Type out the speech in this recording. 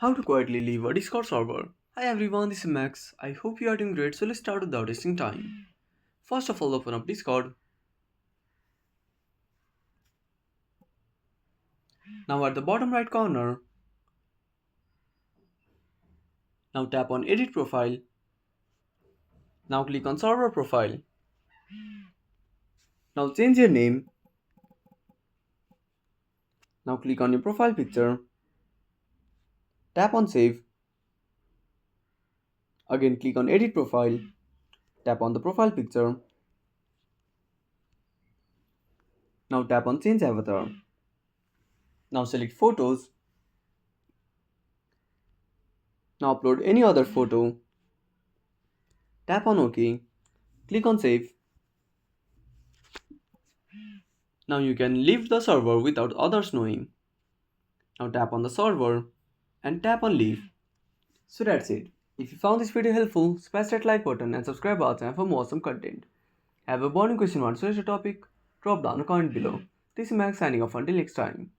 How to quietly leave a Discord server. Hi everyone, this is Max. I hope you are doing great, so let's start without wasting time. First of all, open up Discord. Now at the bottom right corner, now tap on Edit Profile. Now click on Server Profile. Now change your name. Now click on your profile picture. Tap on Save. Again click on Edit Profile. Tap on the profile picture. Now tap on Change Avatar. Now select Photos. Now upload any other photo. Tap on OK. Click on Save. Now you can leave the server without others knowing. Now tap on the server and tap on leave. So that's it. If you found this video helpful, smash that like button and subscribe our channel for more awesome content. Have a burning question or suggest a topic? Drop down a comment below. This is Max signing off until next time.